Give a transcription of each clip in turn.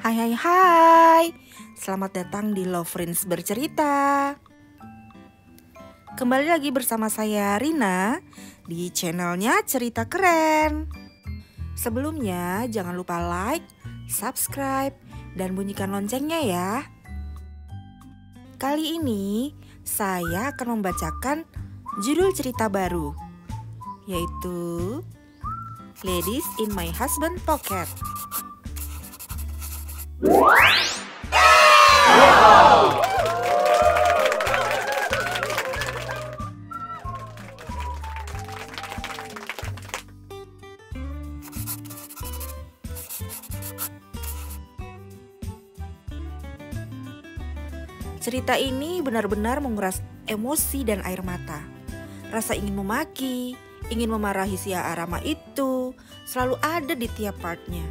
Hai hai hai, selamat datang di Love Friends Bercerita. Kembali lagi bersama saya Rina di channelnya Cerita Keren. Sebelumnya jangan lupa like, subscribe, dan bunyikan loncengnya ya. Kali ini saya akan membacakan judul cerita baru, yaitu Ladies in My Husband Pocket. Cerita ini benar-benar menguras emosi dan air mata. Rasa ingin memaki, ingin memarahi si Arama itu selalu ada di tiap partnya.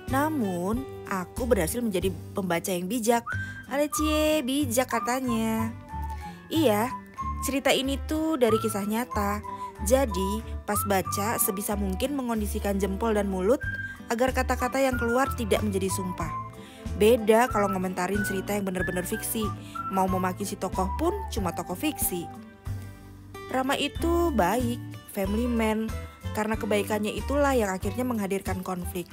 Namun, aku berhasil menjadi pembaca yang bijak. Ada cie, bijak katanya. Iya, cerita ini tuh dari kisah nyata. Jadi, pas baca sebisa mungkin mengondisikan jempol dan mulut agar kata-kata yang keluar tidak menjadi sumpah. Beda kalau ngomentarin cerita yang benar-benar fiksi. Mau memaki si tokoh pun cuma tokoh fiksi. Rama itu baik, family man, karena kebaikannya itulah yang akhirnya menghadirkan konflik.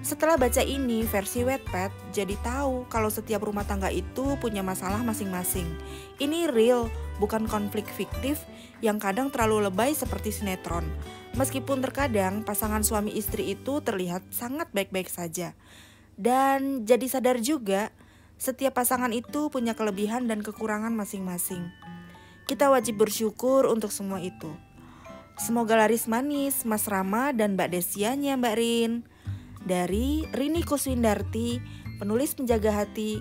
Setelah baca ini versi Wattpad, jadi tahu kalau setiap rumah tangga itu punya masalah masing-masing. Ini real, bukan konflik fiktif yang kadang terlalu lebay seperti sinetron. Meskipun terkadang pasangan suami istri itu terlihat sangat baik-baik saja. Dan jadi sadar juga, setiap pasangan itu punya kelebihan dan kekurangan masing-masing. Kita wajib bersyukur untuk semua itu. Semoga laris manis Mas Rama dan Mbak Desianya Mbak Rin. Dari Rini Kuswindarti, penulis penjaga hati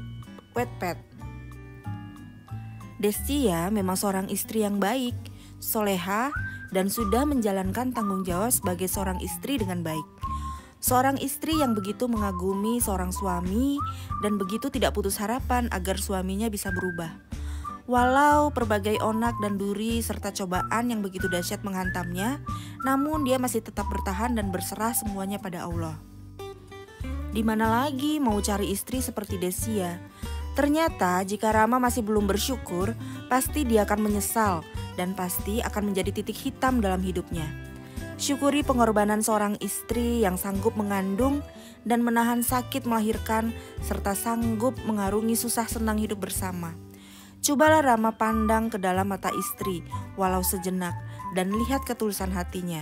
Wattpad. Destia memang seorang istri yang baik, soleha, dan sudah menjalankan tanggung jawab sebagai seorang istri dengan baik. Seorang istri yang begitu mengagumi seorang suami dan begitu tidak putus harapan agar suaminya bisa berubah. Walau berbagai onak dan duri serta cobaan yang begitu dahsyat menghantamnya, namun dia masih tetap bertahan dan berserah semuanya pada Allah. Di mana lagi mau cari istri seperti Desia? Ternyata jika Rama masih belum bersyukur, pasti dia akan menyesal dan pasti akan menjadi titik hitam dalam hidupnya. Syukuri pengorbanan seorang istri yang sanggup mengandung dan menahan sakit melahirkan serta sanggup mengarungi susah senang hidup bersama. Cobalah Rama pandang ke dalam mata istri walau sejenak dan lihat ketulusan hatinya.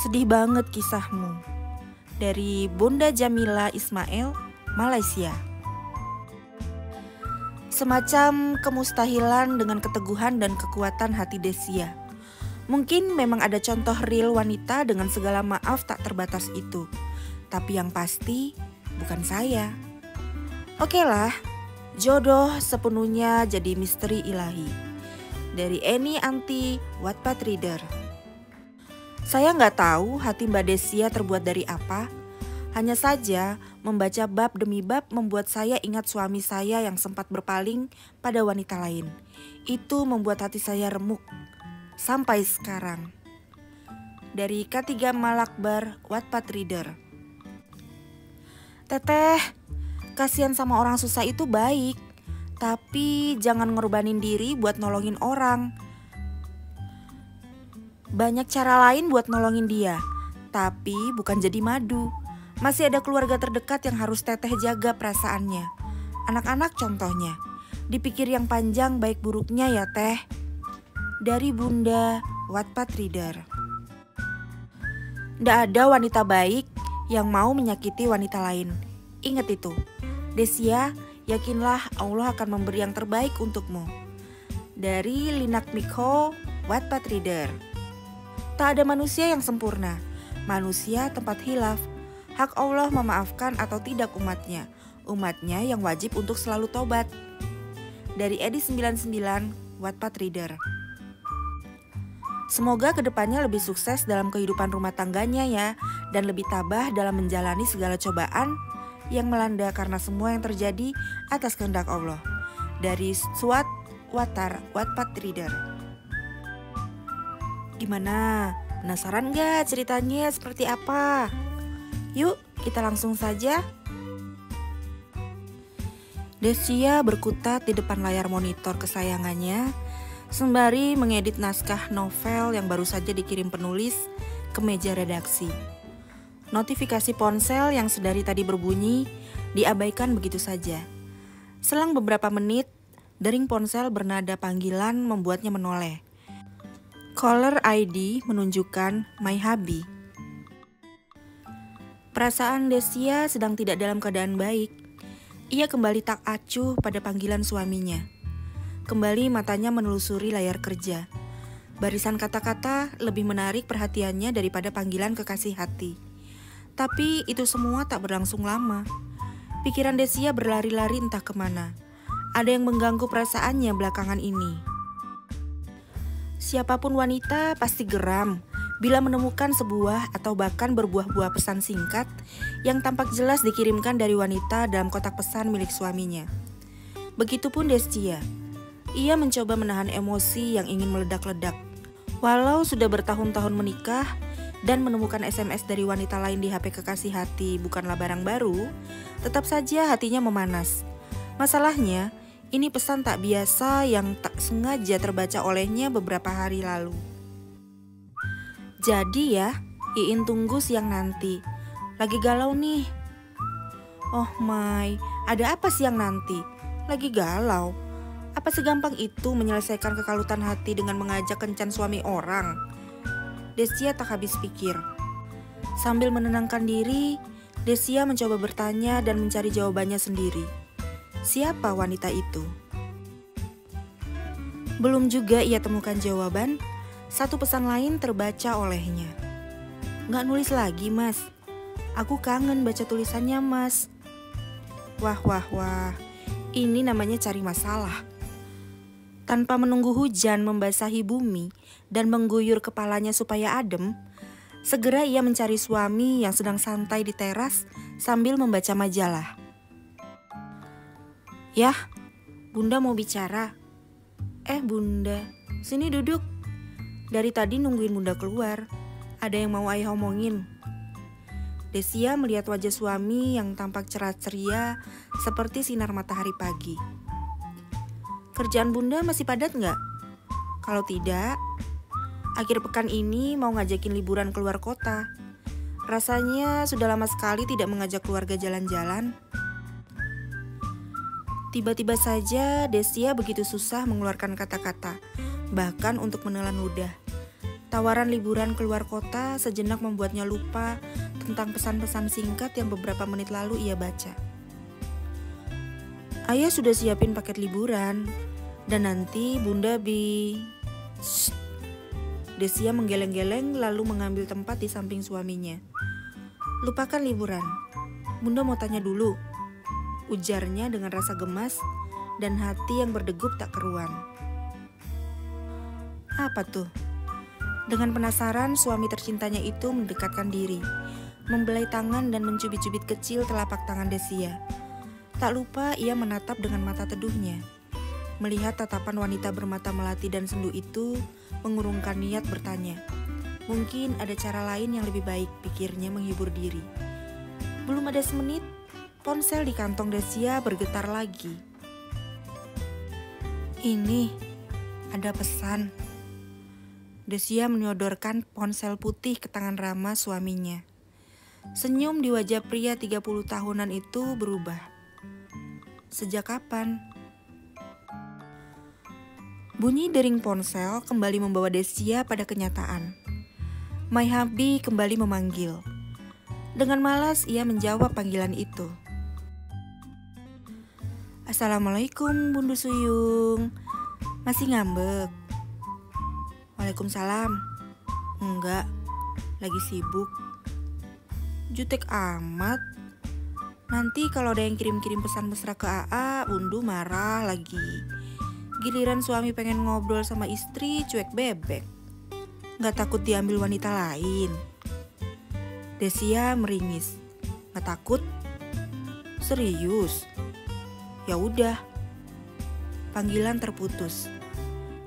Sedih banget kisahmu. Dari Bunda Jamila Ismail, Malaysia. Semacam kemustahilan dengan keteguhan dan kekuatan hati Desia. Mungkin memang ada contoh real wanita dengan segala maaf tak terbatas itu. Tapi yang pasti bukan saya. Oke lah, jodoh sepenuhnya jadi misteri ilahi. Dari Eni Anti, Wattpad Reader. Saya nggak tahu hati Mbak Desia terbuat dari apa. Hanya saja membaca bab demi bab membuat saya ingat suami saya yang sempat berpaling pada wanita lain. Itu membuat hati saya remuk. Sampai sekarang. Dari K3 Malakbar, Wattpad Reader. Teteh, kasihan sama orang susah itu baik. Tapi jangan ngorbanin diri buat nolongin orang. Banyak cara lain buat nolongin dia, tapi bukan jadi madu. Masih ada keluarga terdekat yang harus teteh jaga perasaannya. Anak-anak contohnya. Dipikir yang panjang baik buruknya ya teh. Dari Bunda, Wattpad Reader. Nggak ada wanita baik yang mau menyakiti wanita lain. Ingat itu. Desia, yakinlah Allah akan memberi yang terbaik untukmu. Dari Linak Mikho, Wattpad Reader. Tak ada manusia yang sempurna. Manusia tempat hilaf. Hak Allah memaafkan atau tidak umatnya. Umatnya yang wajib untuk selalu tobat. Dari Edi 99, Wattpad Reader. Semoga kedepannya lebih sukses dalam kehidupan rumah tangganya ya. Dan lebih tabah dalam menjalani segala cobaan yang melanda karena semua yang terjadi atas kehendak Allah. Dari Suat Watar, Wattpad Reader. Gimana? Penasaran gak ceritanya seperti apa? Yuk kita langsung saja Desia berkutat di depan layar monitor kesayangannya sembari mengedit naskah novel yang baru saja dikirim penulis ke meja redaksi. Notifikasi ponsel yang sedari tadi berbunyi diabaikan begitu saja. Selang beberapa menit, dering ponsel bernada panggilan membuatnya menoleh. Caller ID menunjukkan My Hubby. Perasaan Desia sedang tidak dalam keadaan baik. Ia kembali tak acuh pada panggilan suaminya. Kembali matanya menelusuri layar kerja. Barisan kata-kata lebih menarik perhatiannya daripada panggilan kekasih hati. Tapi itu semua tak berlangsung lama. Pikiran Desia berlari-lari entah kemana. Ada yang mengganggu perasaannya belakangan ini. Siapapun wanita pasti geram bila menemukan sebuah atau bahkan berbuah-buah pesan singkat yang tampak jelas dikirimkan dari wanita dalam kotak pesan milik suaminya. Begitupun Desia. Ia mencoba menahan emosi yang ingin meledak-ledak. Walau sudah bertahun-tahun menikah dan menemukan SMS dari wanita lain di HP kekasih hati bukanlah barang baru, tetap saja hatinya memanas. Masalahnya, ini pesan tak biasa yang tak sengaja terbaca olehnya beberapa hari lalu. Jadi ya, Iin tunggu siang nanti. Lagi galau nih. Oh my, ada apa siang nanti? Lagi galau? Apa segampang itu menyelesaikan kekalutan hati dengan mengajak kencan suami orang? Desia tak habis pikir. Sambil menenangkan diri, Desia mencoba bertanya dan mencari jawabannya sendiri. Siapa wanita itu? Belum juga ia temukan jawaban, satu pesan lain terbaca olehnya. Nggak nulis lagi, Mas. Aku kangen baca tulisannya, Mas. Wah. Ini namanya cari masalah. Tanpa menunggu hujan membasahi bumi dan mengguyur kepalanya supaya adem, segera ia mencari suami yang sedang santai di teras sambil membaca majalah. Yah, Bunda mau bicara. Bunda, sini duduk. Dari tadi nungguin Bunda keluar. Ada yang mau ayah omongin. Desia melihat wajah suami yang tampak cerah ceria seperti sinar matahari pagi. Kerjaan Bunda masih padat nggak? Kalau tidak, akhir pekan ini mau ngajakin liburan keluar kota. Rasanya sudah lama sekali tidak mengajak keluarga jalan-jalan. Tiba-tiba saja Desia begitu susah mengeluarkan kata-kata. Bahkan untuk menelan ludah. Tawaran liburan keluar kota sejenak membuatnya lupa tentang pesan-pesan singkat yang beberapa menit lalu ia baca. Ayah sudah siapin paket liburan dan nanti Bunda Shh. Desia menggeleng-geleng lalu mengambil tempat di samping suaminya. Lupakan liburan. Bunda mau tanya dulu. Ujarnya dengan rasa gemas dan hati yang berdegup tak keruan. Apa tuh? Dengan penasaran, suami tercintanya itu mendekatkan diri, membelai tangan dan mencubit-cubit kecil telapak tangan Desia. Tak lupa ia menatap dengan mata teduhnya. Melihat tatapan wanita bermata melati dan sendu itu, mengurungkan niat bertanya. Mungkin ada cara lain yang lebih baik, pikirnya menghibur diri. Belum ada semenit, ponsel di kantong Desia bergetar lagi. Ini, ada pesan. Desia menyodorkan ponsel putih ke tangan Rama suaminya. Senyum di wajah pria 30 tahunan itu berubah. Sejak kapan? Bunyi dering ponsel kembali membawa Desia pada kenyataan. My Hubby kembali memanggil. Dengan malas ia menjawab panggilan itu. Assalamualaikum Bunda Suyung. Masih ngambek? Waalaikumsalam. Enggak, lagi sibuk. Jutek amat. Nanti kalau ada yang kirim-kirim pesan mesra ke AA, Bundu marah lagi. Giliran suami pengen ngobrol sama istri, cuek bebek. Gak takut diambil wanita lain? Desia meringis. Gak takut? Serius? Ya udah. Panggilan terputus.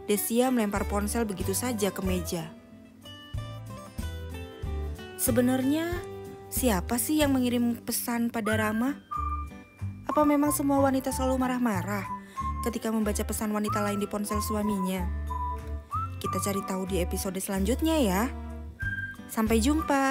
Desia melempar ponsel begitu saja ke meja. Sebenarnya siapa sih yang mengirim pesan pada Rama? Apa memang semua wanita selalu marah-marah ketika membaca pesan wanita lain di ponsel suaminya? Kita cari tahu di episode selanjutnya ya. Sampai jumpa.